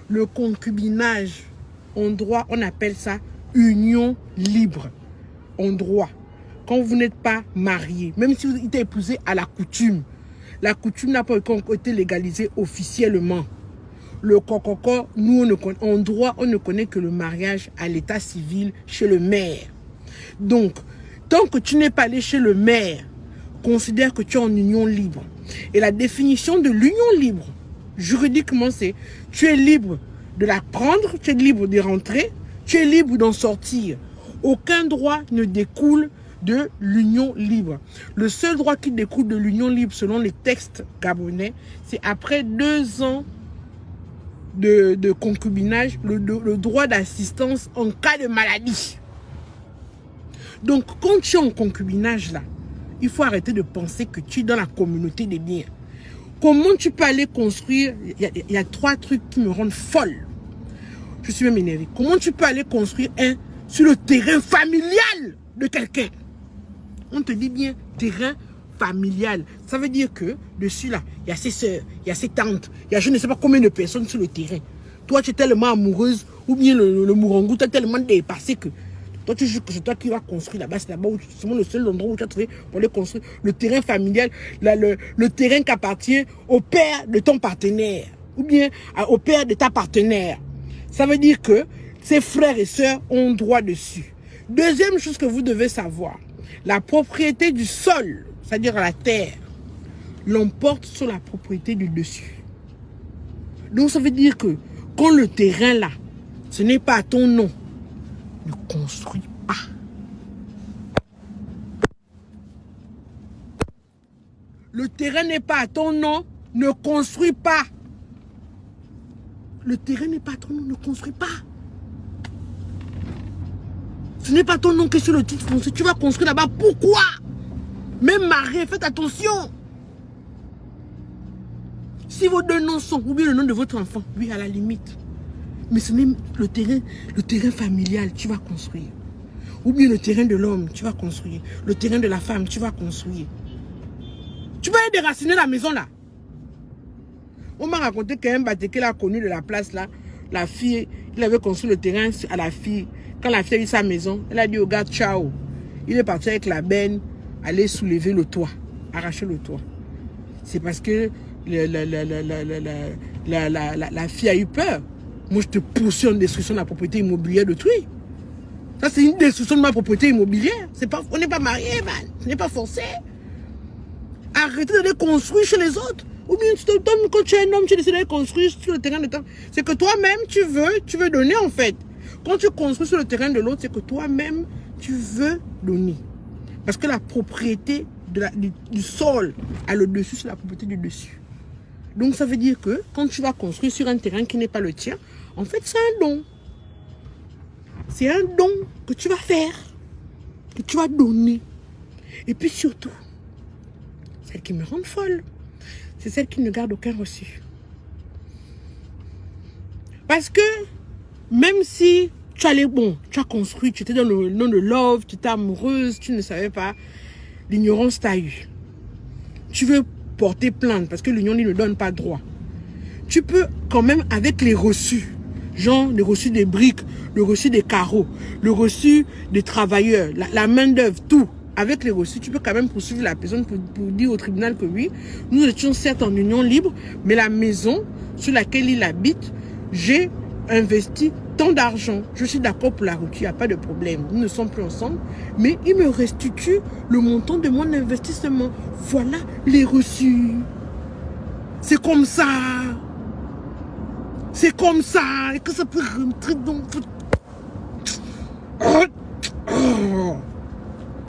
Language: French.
Le concubinage, en droit, on appelle ça union libre. En droit, quand vous n'êtes pas marié, même si vous êtes épousé à la coutume n'a pas été légalisée officiellement. Le cococo, nous, en droit, on ne connaît que le mariage à l'état civil chez le maire. Donc, tant que tu n'es pas allé chez le maire, considère que tu es en union libre. Et la définition de l'union libre, juridiquement, c'est tu es libre de la prendre, tu es libre d'y rentrer, tu es libre d'en sortir. Aucun droit ne découle de l'union libre. Le seul droit qui découle de l'union libre, selon les textes gabonais, c'est après 2 ans de concubinage, le droit d'assistance en cas de maladie. Donc, quand tu es en concubinage, là, il faut arrêter de penser que tu es dans la communauté des biens. Comment tu peux aller construire? Il y a 3 trucs qui me rendent folle. Je suis même énervée. Comment tu peux aller construire sur le terrain familial de quelqu'un? On te dit bien terrain familial. Ça veut dire que dessus là, il y a ses soeurs, il y a ses tantes, il y a je ne sais pas combien de personnes sur le terrain. Toi, tu es tellement amoureuse, ou bien le mourangou, tu es tellement dépassé que toi, tu juges que c'est toi qui vas construire là-bas. C'est là-bas où c'est le seul endroit où tu as trouvé pour aller construire le terrain familial, là, le terrain qui appartient au père de ton partenaire, ou bien au père de ta partenaire. Ça veut dire que ses frères et sœurs ont droit dessus. Deuxième chose que vous devez savoir, la propriété du sol, c'est-à-dire la terre, l'emporte sur la propriété du dessus. Donc ça veut dire que quand le terrain là, ce n'est pas à ton nom, ne construis pas. Le terrain n'est pas à ton nom, ne construis pas. Le terrain n'est pas à ton nom, ne construis pas. Ce n'est pas ton nom qui est sur le titre foncier. Tu vas construire là-bas. Pourquoi? Même marié, faites attention. Si vos 2 noms sont, ou bien le nom de votre enfant, oui, à la limite. Mais ce n'est le terrain familial, tu vas construire. Ou bien le terrain de l'homme, tu vas construire. Le terrain de la femme, tu vas construire. Tu vas déraciner la maison là. On m'a raconté qu'un bâtiment qu'il a connu de la place là, la fille, il avait construit le terrain à la fille. Quand la fille a eu sa maison, elle a dit au gars, ciao. Il est parti avec la benne, aller soulever le toit, arracher le toit. C'est parce que la fille a eu peur. Moi, je te poursuis en destruction de la propriété immobilière d'autrui. Ça, c'est une destruction de ma propriété immobilière. On n'est pas mariés, man. Ce n'est pas forcé. Arrêtez d'aller construire chez les autres. Ou bien, quand tu es un homme, tu décides d'aller construire sur le terrain de temps. C'est que toi-même, tu veux donner, en fait. Quand tu construis sur le terrain de l'autre, c'est que toi-même, tu veux donner. Parce que la propriété du sol a le dessus sur la propriété du dessus. Donc, ça veut dire que quand tu vas construire sur un terrain qui n'est pas le tien, en fait, c'est un don. C'est un don que tu vas faire, que tu vas donner. Et puis surtout, celle qui me rend folle, c'est celle qui ne garde aucun reçu. Parce que même si tu as construit, tu étais dans le nom de love, tu étais amoureuse, tu ne savais pas, l'ignorance t'a eu. Tu veux porter plainte parce que l'union ne donne pas droit. Tu peux quand même avec les reçus, genre le reçu des briques, le reçu des carreaux, le reçu des travailleurs, la main d'œuvre, tout. Avec les reçus, tu peux quand même poursuivre la personne pour dire au tribunal que oui, nous étions certes en union libre, mais la maison sur laquelle il habite, j'ai investi tant d'argent. Je suis d'accord pour la rupture, il n'y a pas de problème. Nous ne sommes plus ensemble, mais il me restitue le montant de mon investissement. Voilà les reçus. C'est comme ça. C'est comme ça. Et que ça peut rentrer dans votre